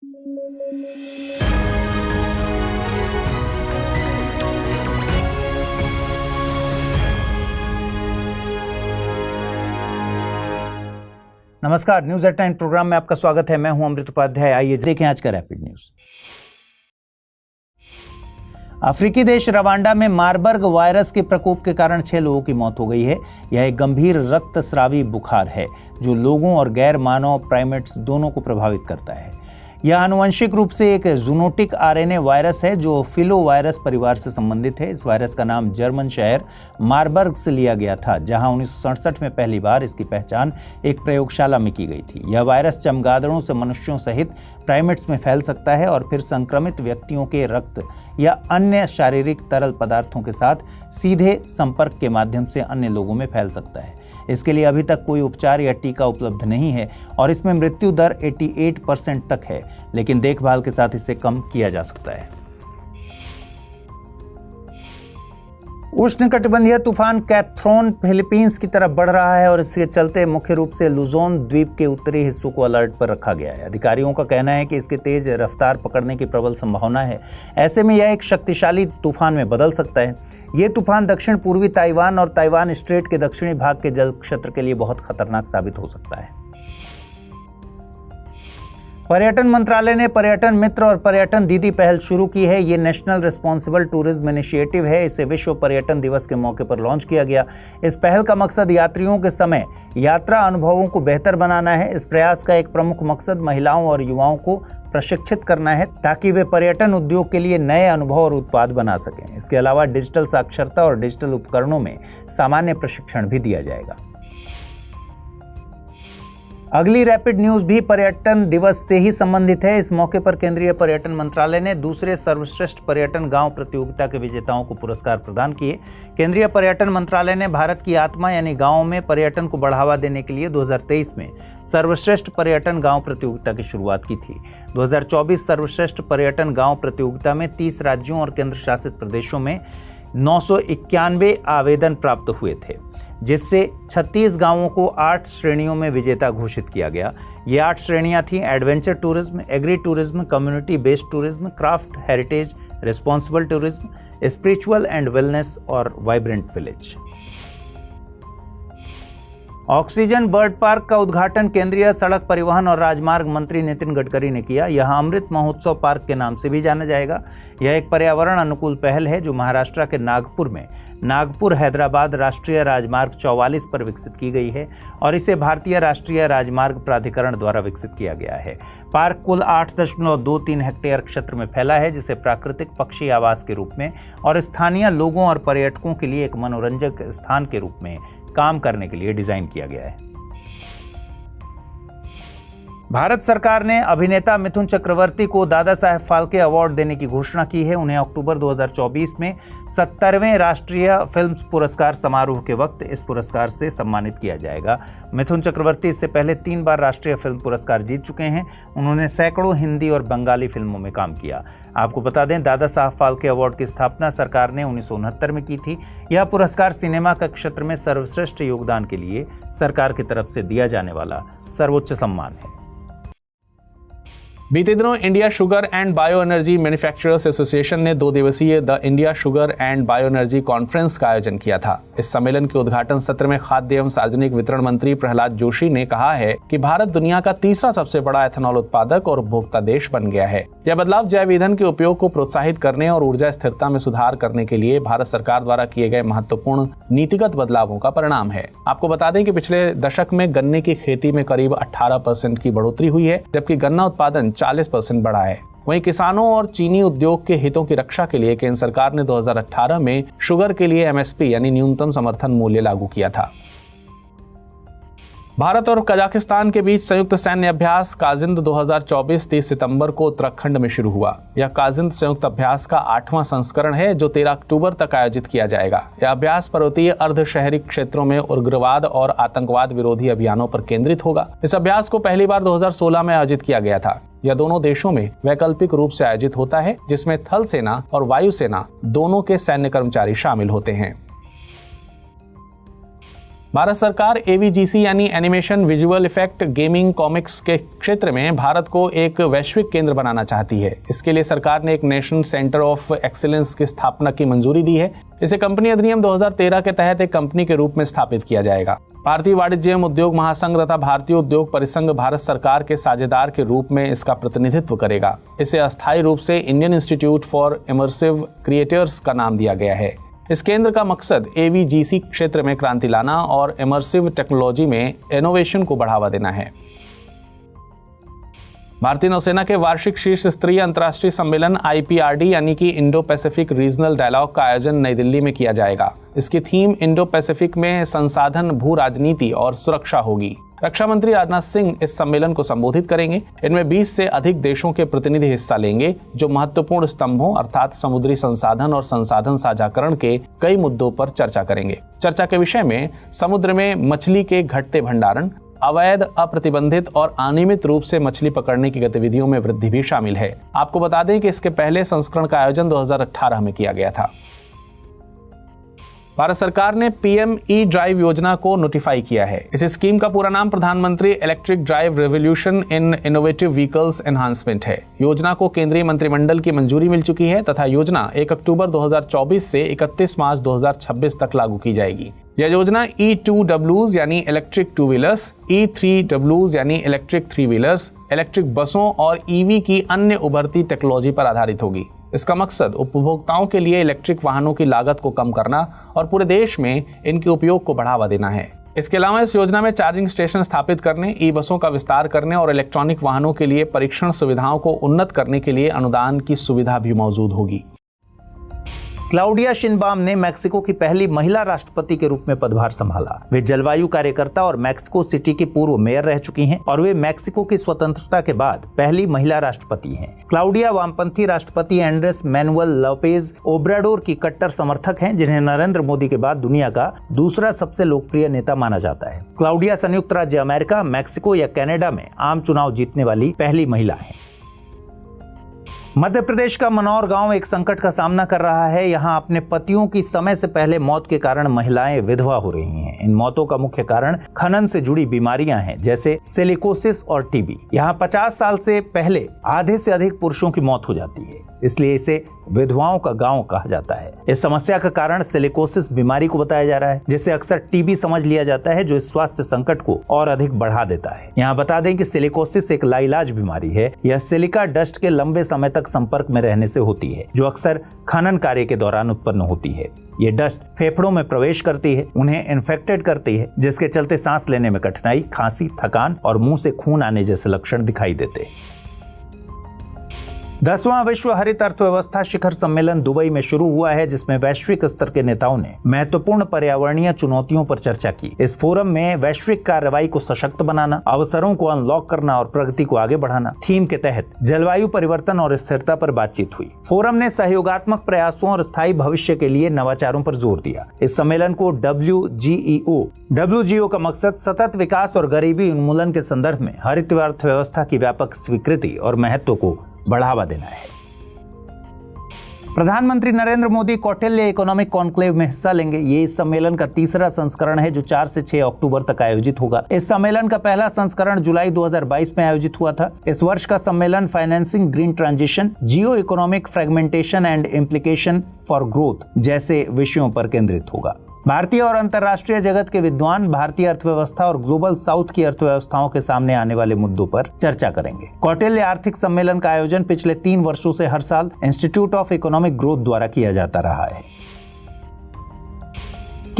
नमस्कार, news at 9 programme में आपका स्वागत है। मैं हूं अमृत उपाध्याय। आइए देखें आज का रैपिड न्यूज। अफ्रीकी देश रवांडा में मार्बर्ग वायरस के प्रकोप के कारण 6 लोगों की मौत हो गई है। यह एक गंभीर रक्तस्रावी बुखार है जो लोगों और गैर मानव प्राइमेट्स दोनों को प्रभावित करता है। यह आनुवंशिक रूप से एक जूनोटिक आरएनए वायरस है जो फिलो वायरस परिवार से संबंधित है। इस वायरस का नाम जर्मन शहर मार्बर्ग से लिया गया था, जहां 1967 में पहली बार इसकी पहचान एक प्रयोगशाला में की गई थी। यह वायरस चमगादड़ों से मनुष्यों सहित प्राइमेट्स में फैल सकता है और फिर संक्रमित व्यक्तियों के रक्त या अन्य शारीरिक तरल पदार्थों के साथ सीधे संपर्क के माध्यम से अन्य लोगों में फैल सकता है। इसके लिए अभी तक कोई उपचार या टीका उपलब्ध नहीं है और इसमें मृत्यु दर 88% तक है, लेकिन देखभाल के साथ इसे कम किया जा सकता है। उष्णकटिबंधीय तूफान कैथ्रोन फिलीपींस की तरफ बढ़ रहा है और इसके चलते मुख्य रूप से लुजोन द्वीप के उत्तरी हिस्सों को अलर्ट पर रखा गया है। अधिकारियों का कहना है कि इसके तेज रफ्तार पकड़ने की प्रबल संभावना है। ऐसे में यह एक शक्तिशाली तूफान में बदल सकता है। ये तूफान दक्षिण पूर्वी ताइवान और ताइवान स्ट्रेट के दक्षिणी भाग के जल क्षेत्र के लिए बहुत खतरनाक साबित हो सकता है। पर्यटन मंत्रालय ने पर्यटन मित्र और पर्यटन दीदी पहल शुरू की है। ये नेशनल रिस्पॉन्सिबल टूरिज्म इनिशिएटिव है। इसे विश्व पर्यटन दिवस के मौके पर लॉन्च किया गया। इस पहल का मकसद यात्रियों के समय यात्रा अनुभवों को बेहतर बनाना है। इस प्रयास का एक प्रमुख मकसद महिलाओं और युवाओं को प्रशिक्षित करना है ताकि वे पर्यटन उद्योग के लिए नए अनुभव और उत्पाद बना सकें। इसके अलावा डिजिटल साक्षरता और डिजिटल उपकरणों में सामान्य प्रशिक्षण भी दिया जाएगा। अगली रैपिड न्यूज भी पर्यटन दिवस से ही संबंधित है। इस मौके पर केंद्रीय पर्यटन मंत्रालय ने दूसरे सर्वश्रेष्ठ पर्यटन गांव प्रतियोगिता के विजेताओं को पुरस्कार प्रदान किए। केंद्रीय पर्यटन मंत्रालय ने भारत की आत्मा यानी गांवों में पर्यटन को बढ़ावा देने के लिए 2023 में सर्वश्रेष्ठ पर्यटन गांव प्रतियोगिता की शुरुआत की थी। 2024 सर्वश्रेष्ठ पर्यटन गांव प्रतियोगिता में 30 राज्यों और केंद्र शासित प्रदेशों में 991 आवेदन प्राप्त हुए थे, जिससे 36 गांवों को 8 श्रेणियों में विजेता घोषित किया गया। ये 8 श्रेणियां थीं: adventure tourism, agri tourism, community based tourism, craft, heritage, responsible tourism, spiritual and wellness और vibrant village. Oxygen bird park का उद्घाटन केंद्रीय सड़क परिवहन और राजमार्ग मंत्री नितिन गडकरी ने किया। यह अमृत महोत्सव पार्क के नाम से भी जाना जाएगा। यह एक पर्यावरण अनुकूल पहल है जो महाराष्ट्र के नागपुर में नागपुर हैदराबाद राष्ट्रीय राजमार्ग 44 पर विकसित की गई है और इसे भारतीय राष्ट्रीय राजमार्ग प्राधिकरण द्वारा विकसित किया गया है। पार्क कुल 8.23 हेक्टेयर क्षेत्र में फैला है, जिसे प्राकृतिक पक्षी आवास के रूप में और स्थानीय लोगों और पर्यटकों के लिए एक मनोरंजक स्थान के रूप में काम करने के लिए डिजाइन किया गया है। भारत सरकार ने अभिनेता मिथुन चक्रवर्ती को दादा साहेब फाल्के अवार्ड देने की घोषणा की है। उन्हें अक्टूबर 2024 में 70वें राष्ट्रीय फिल्म पुरस्कार समारोह के वक्त इस पुरस्कार से सम्मानित किया जाएगा। मिथुन चक्रवर्ती इससे पहले 3 बार राष्ट्रीय फिल्म पुरस्कार जीत चुके हैं। उन्होंने सैकड़ों हिंदी और बंगाली फिल्मों में काम किया। आपको बता दें, दादा साहब फाल्के अवार्ड की स्थापना सरकार ने 1969 में की थी। यह पुरस्कार सिनेमा का क्षेत्र में सर्वश्रेष्ठ योगदान के लिए सरकार की तरफ से दिया जाने वाला सर्वोच्च सम्मान है। बीते दिनों India sugar and bio energy manufacturers association ने 2 दिवसीय the India sugar and bio energy conference का आयोजन किया था। इस सम्मेलन के उद्घाटन सत्र में खाद्य एवं सार्वजनिक वितरण मंत्री प्रहलाद जोशी ने कहा है कि भारत दुनिया का तीसरा सबसे बड़ा एथेनॉल उत्पादक और उपभोक्ता देश बन गया है। यह बदलाव जैव ईंधन के उपयोग को प्रोत्साहित करने और ऊर्जा स्थिरता में सुधार करने के लिए भारत सरकार द्वारा किए गए महत्वपूर्ण नीतिगत बदलावों का परिणाम है। आपको बता दें कि पिछले दशक में गन्ने की खेती में करीब 18% की बढ़ोतरी हुई है, जबकि गन्ना उत्पादन 40% बढ़ा है। वहीं किसानों और चीनी उद्योग के हितों की रक्षा के लिए केंद्र सरकार ने 2018 में शुगर के लिए एमएसपी यानी न्यूनतम समर्थन मूल्य लागू किया था। भारत और कजाकिस्तान के बीच संयुक्त सैन्य अभ्यास काजिंद 2024 30 सितंबर को उत्तराखंड में शुरू हुआ। यह काजिंद संयुक्त अभ्यास का 8वां संस्करण है जो 13 अक्टूबर तक आयोजित किया जाएगा। यह अभ्यास पर्वतीय अर्ध शहरी क्षेत्रों में उग्रवाद और आतंकवाद विरोधी अभियानों पर केंद्रित होगा। इस अभ्यास को पहली बार 2016 में आयोजित किया गया था। यह दोनों देशों में वैकल्पिक रूप से आयोजित होता है, जिसमें थल सेना और वायु सेना दोनों के सैन्य कर्मचारी शामिल होते हैं। भारत सरकार एवीजीसी यानी animation, visual effect, gaming, comics के क्षेत्र में भारत को एक वैश्विक केंद्र बनाना चाहती है। इसके लिए सरकार ने एक नेशनल सेंटर ऑफ एक्सीलेंस की स्थापना की मंजूरी दी है। इसे कंपनी अधिनियम 2013 के तहत एक कंपनी के रूप में स्थापित किया जाएगा। भारतीय वाणिज्य एवं उद्योग महासंघ तथा भारतीय उद्योग परिसंघ भारत सरकार के साझेदार के रूप में इसका प्रतिनिधित्व करेगा। इसे अस्थायी रूप से Indian institute for immersive creators का नाम दिया गया है। इस केंद्र का मकसद एवीजीसी क्षेत्र में क्रांति लाना और इमर्सिव टेक्नोलॉजी में इनोवेशन को बढ़ावा देना है। भारतीय नौसेना के वार्षिक शीर्ष स्तरीय अंतर्राष्ट्रीय सम्मेलन IPRD यानी कि इंडो पैसिफिक रीजनल डायलॉग का आयोजन नई दिल्ली में किया जाएगा। इसकी थीम इंडो पैसिफिक में संसाधन, भू राजनीति और सुरक्षा होगी। रक्षा मंत्री राजनाथ सिंह इस सम्मेलन को संबोधित करेंगे। इनमें 20 से अधिक देशों के प्रतिनिधि हिस्सा लेंगे, जो महत्वपूर्ण स्तंभों अर्थात समुद्री संसाधन और संसाधन साझाकरण के कई मुद्दों पर चर्चा करेंगे। चर्चा के विषय में समुद्र में मछली के घटते भंडारण, अवैध, अप्रतिबंधित और अनियमित रूप से मछली पकड़ने की गतिविधियों में वृद्धि भी शामिल है। आपको बता दें कि इसके पहले संस्करण का आयोजन 2018 में किया गया था। भारत सरकार ने PM E-ड्राइव योजना को नोटिफाई किया है। इस स्कीम का पूरा नाम प्रधानमंत्री electric drive revolution in innovative vehicles enhancement है। योजना को केंद्रीय मंत्रिमंडल की मंजूरी मिल चुकी है तथा योजना 1 अक्टूबर 2024 से 31 मार्च 2026 तक लागू की जाएगी। यह योजना E2Ws यानी इलेक्ट्रिक टू व्हीलर्स, E3Ws यानी इलेक्ट्रिक थ्री व्हीलर्स, इलेक्ट्रिक बसों और EV की अन्य उभरती टेक्नोलॉजी पर आधारित होगी। इसका मकसद उपभोक्ताओं के लिए इलेक्ट्रिक वाहनों की लागत को कम करना और पूरे देश में इनके उपयोग को बढ़ावा देना है। इसके अलावा इस योजना में चार्जिंग स्टेशन स्थापित करने, ई-बसों का विस्तार करने और इलेक्ट्रॉनिक वाहनों के लिए परीक्षण सुविधाओं को उन्नत करने के लिए अनुदान की सुविधा भी मौजूद होगी। क्लाउडिया शिनबाम ने मैक्सिको की पहली महिला राष्ट्रपति के रूप में पदभार संभाला। वे जलवायु कार्यकर्ता और मैक्सिको सिटी की पूर्व मेयर रह चुकी हैं और वे मैक्सिको की स्वतंत्रता के बाद पहली महिला राष्ट्रपति हैं। क्लाउडिया वामपंथी राष्ट्रपति एंड्रेस मैनुअल लोपेज ओब्राडोर की कट्टर समर्थक हैं, जिन्हें नरेंद्र मोदी के बाद दुनिया का दूसरा सबसे लोकप्रिय नेता माना जाता है। क्लाउडिया संयुक्त राज्य अमेरिका, मैक्सिको या कनाडा में आम चुनाव जीतने वाली पहली महिला है। मध्य प्रदेश का मनौर गांव एक संकट का सामना कर रहा है। यहां अपने पतियों की समय से पहले मौत के कारण महिलाएं विधवा हो रही हैं। इन मौतों का मुख्य कारण खनन से जुड़ी बीमारियां हैं, जैसे सिलिकोसिस और टीबी। यहां 50 साल से पहले आधे से अधिक पुरुषों की मौत हो जाती है, इसलिए इसे विधवाओं का गांव कहा जाता है। इस समस्या का कारण सिलिकोसिस बीमारी को बताया जा रहा है, जिसे अक्सर टीबी समझ लिया जाता है, जो इस स्वास्थ्य संकट को और अधिक बढ़ा देता है। यहाँ बता दें कि सिलिकोसिस एक लाइलाज बीमारी है। यह सिलिका डस्ट के लंबे समय तक संपर्क में रहने से होती है, जो अक्सर खनन कार्य के दौरान उत्पन्न होती है। ये डस्ट फेफड़ों में प्रवेश करती है, उन्हें इन्फेक्टेड करती है, जिसके चलते सांस लेने में कठिनाई, खांसी, थकान और मुंह से खून आने जैसे लक्षण दिखाई देते हैं। 10वां विश्व हरित अर्थव्यवस्था शिखर सम्मेलन दुबई में शुरू हुआ है, जिसमें वैश्विक स्तर के नेताओं ने महत्वपूर्ण पर्यावरणीय चुनौतियों पर चर्चा की। इस फोरम में वैश्विक कार्रवाई को सशक्त बनाना, अवसरों को अनलॉक करना और प्रगति को आगे बढ़ाना थीम के तहत जलवायु परिवर्तन और स्थिरता पर बातचीत हुई। फोरम ने सहयोगात्मक प्रयासों और स्थायी भविष्य के लिए नवाचारों पर जोर दिया। इस सम्मेलन को WGO का मकसद सतत विकास और गरीबी उन्मूलन के संदर्भ में हरित अर्थव्यवस्था की व्यापक स्वीकृति और महत्व को बढ़ावा देना है। प्रधानमंत्री नरेंद्र मोदी कौटिल्य इकोनॉमिक कॉन्क्लेव में हिस्सा लेंगे। ये इस सम्मेलन का तीसरा संस्करण है, जो 4 से 6 अक्टूबर तक आयोजित होगा। इस सम्मेलन का पहला संस्करण जुलाई 2022 में आयोजित हुआ था। इस वर्ष का सम्मेलन financing green transition, Jio economic fragmentation and implication for growth जैसे विषयों पर केंद्रित होगा। भारतीय और अंतर्राष्ट्रीय जगत के विद्वान भारतीय अर्थव्यवस्था और ग्लोबल साउथ की अर्थव्यवस्थाओं के सामने आने वाले मुद्दों पर चर्चा करेंगे। कौटिल्य आर्थिक सम्मेलन का आयोजन पिछले 3 वर्षों से हर साल इंस्टीट्यूट ऑफ इकोनॉमिक ग्रोथ द्वारा किया जाता रहा है।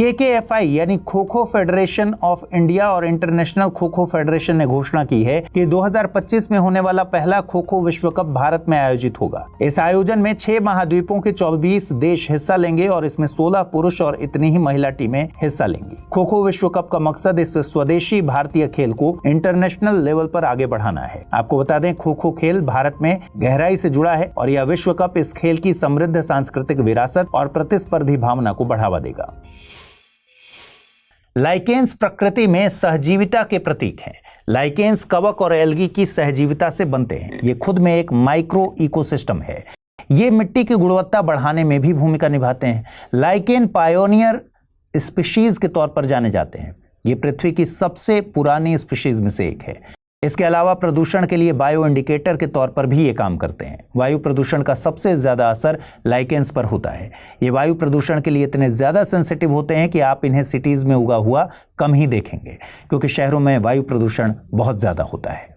KKFI यानी kho kho federation of India और इंटरनेशनल खो खो फेडरेशन ने घोषणा की है कि 2025 में होने वाला पहला खो खो विश्व कप भारत में आयोजित होगा। इस आयोजन में 6 महाद्वीपों के 24 देश हिस्सा लेंगे और इसमें 16 पुरुष और इतनी ही महिला टीमें हिस्सा लेंगी। खो खो विश्व कप का मकसद इस स्वदेशी भारतीय खेल को इंटरनेशनल लेवल पर आगे बढ़ाना है। आपको बता दें, खो खो खेल भारत में गहराई से जुड़ा है और यह विश्व कप इस खेल की समृद्ध सांस्कृतिक विरासत और प्रतिस्पर्धी भावना को बढ़ावा देगा। लाइकेन्स प्रकृति में सहजीविता के प्रतीक हैं। लाइकेन्स कवक और एल्गी की सहजीविता से बनते हैं। ये खुद में एक माइक्रो इकोसिस्टम है। ये मिट्टी की गुणवत्ता बढ़ाने में भी भूमिका निभाते हैं। लाइकेन पायोनियर स्पीशीज के तौर पर जाने जाते हैं। ये पृथ्वी की सबसे पुरानी स्पीशीज में से एक है। इसके अलावा प्रदूषण के लिए बायो इंडिकेटर के तौर पर भी ये काम करते हैं। वायु प्रदूषण का सबसे ज़्यादा असर लाइकेंस पर होता है। ये वायु प्रदूषण के लिए इतने ज़्यादा सेंसिटिव होते हैं कि आप इन्हें सिटीज़ में उगा हुआ कम ही देखेंगे, क्योंकि शहरों में वायु प्रदूषण बहुत ज़्यादा होता है।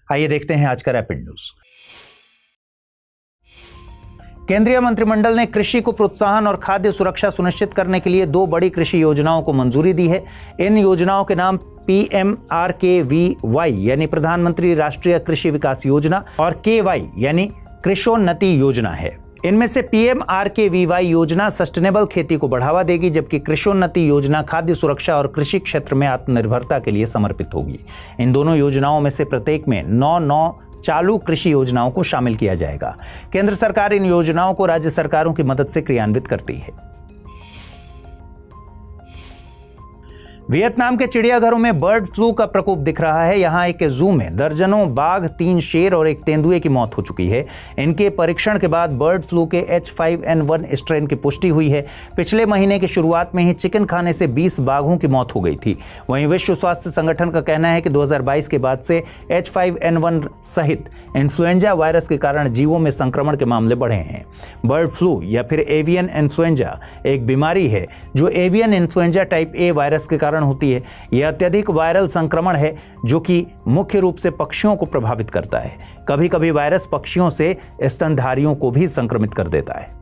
आइए देखते हैं आज का रैपिड न्यूज़। केंद्रीय मंत्रिमंडल ने कृषि को प्रोत्साहन और खाद्य सुरक्षा सुनिश्चित करने के लिए 2 बड़ी कृषि योजनाओं को मंजूरी दी है। इन योजनाओं के नाम PMRKVY यानी प्रधानमंत्री राष्ट्रीय कृषि विकास योजना और KY यानी कृषोन्नति योजना है। इनमें से PMRKVY योजना सस्टेनेबल खेती को बढ़ावा देगी, जबकि कृषोन्नति योजना खाद्य सुरक्षा और कृषि क्षेत्र में आत्मनिर्भरता के लिए समर्पित होगी। इन दोनों योजनाओं में से प्रत्येक में 9 चालू कृषि योजनाओं को शामिल किया जाएगा। केंद्र सरकार इन योजनाओं को राज्य सरकारों की मदद से क्रियान्वित करती है। वियतनाम के चिड़ियाघरों में बर्ड फ्लू का प्रकोप दिख रहा है। यहां एक जू में दर्जनों बाघ, 3 शेर और एक तेंदुए की मौत हो चुकी है। इनके परीक्षण के बाद बर्ड फ्लू के H5N1 स्ट्रेन की पुष्टि हुई है। पिछले महीने की शुरुआत में ही चिकन खाने से 20 बाघों की मौत हो गई थी। वहीं विश्व स्वास्थ्य संगठन का कहना है कि 2022 के बाद से H5N1 सहित इन्फ्लुएंजा वायरस के कारण जीवों में संक्रमण के मामले बढ़े हैं। बर्ड फ्लू या फिर एवियन इन्फ्लुएंजा एक बीमारी है जो avian influenza type A virus के कारण होती है। यह अत्यधिक वायरल संक्रमण है जो कि मुख्य रूप से पक्षियों को प्रभावित करता है। कभी कभी वायरस पक्षियों से स्तनधारियों को भी संक्रमित कर देता है।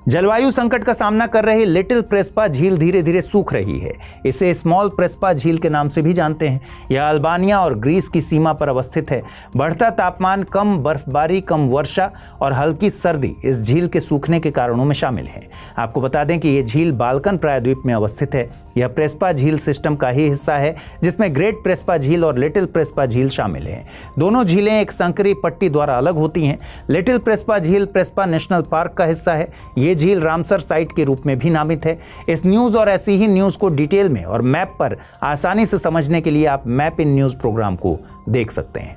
जलवायु संकट का सामना कर रही लिटिल प्रेस्पा झील धीरे धीरे सूख रही है। इसे स्मॉल प्रेस्पा झील के नाम से भी जानते हैं। यह अल्बानिया और ग्रीस की सीमा पर अवस्थित है। बढ़ता तापमान, कम बर्फबारी, कम वर्षा और हल्की सर्दी इस झील के सूखने के कारणों में शामिल है। आपको बता दें कि यह झील बाल्कन प्रायद्वीप में अवस्थित है। यह प्रेस्पा झील सिस्टम का ही हिस्सा है, जिसमें ग्रेट प्रेस्पा झील और लिटिल प्रेस्पा झील शामिल हैं। दोनों झीलें एक संकरी पट्टी द्वारा अलग होती हैं। लिटिल प्रेस्पा झील प्रेस्पा नेशनल पार्क का हिस्सा है। ये झील रामसर साइट के रूप में भी नामित है। इस न्यूज़ और ऐसी ही न्यूज़ को डिटेल में और मैप पर आसानी से समझने के लिए आप मैप इन न्यूज़ प्रोग्राम को देख सकते हैं।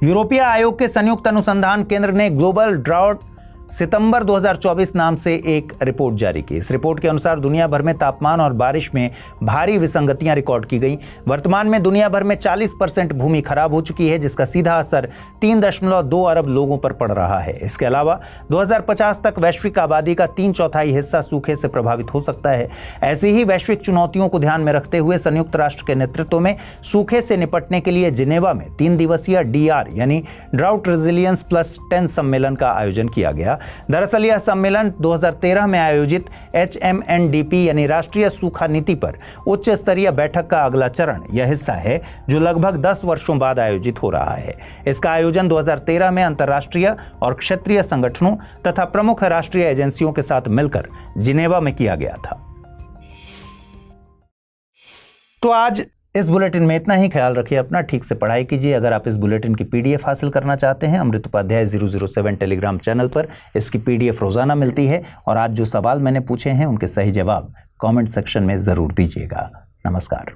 यूरोपीय आयोग के संयुक्त अनुसंधान केंद्र ने ग्लोबल ड्राउट सितंबर 2024 नाम से एक रिपोर्ट जारी की। इस रिपोर्ट के अनुसार दुनिया भर में तापमान और बारिश में भारी विसंगतियां रिकॉर्ड की गई। वर्तमान में दुनिया भर में 40% भूमि खराब हो चुकी है, जिसका सीधा असर 3.2 अरब लोगों पर पड़ रहा है। इसके अलावा 2050 तक वैश्विक आबादी का 3/4 हिस्सा सूखे से प्रभावित हो सकता है। ऐसी ही वैश्विक चुनौतियों को ध्यान में रखते हुए संयुक्त राष्ट्र के नेतृत्व में सूखे से निपटने के लिए जिनेवा में 3 दिवसीय DR यानी ड्राउट रेजिलियंस +10 सम्मेलन का आयोजन किया गया। दरअसल यह सम्मेलन 2013 में आयोजित HMNDP यानी राष्ट्रीय सूखा नीति पर उच्च स्तरीय बैठक का अगला चरण यह हिस्सा है, जो लगभग 10 वर्षों बाद आयोजित हो रहा है। इसका आयोजन 2013 में अंतर्राष्ट्रीय और क्षेत्रीय संगठनों तथा प्रमुख राष्ट्रीय एजेंसियों के साथ मिलकर जिनेवा में किया गया था। तो आज इस बुलेटिन में इतना ही। ख्याल रखिए अपना, ठीक से पढ़ाई कीजिए। अगर आप इस बुलेटिन की PDF हासिल करना चाहते हैं, अमृत उपाध्याय 007 टेलीग्राम चैनल पर इसकी PDF रोजाना मिलती है। और आज जो सवाल मैंने पूछे हैं उनके सही जवाब कमेंट सेक्शन में जरूर दीजिएगा। नमस्कार।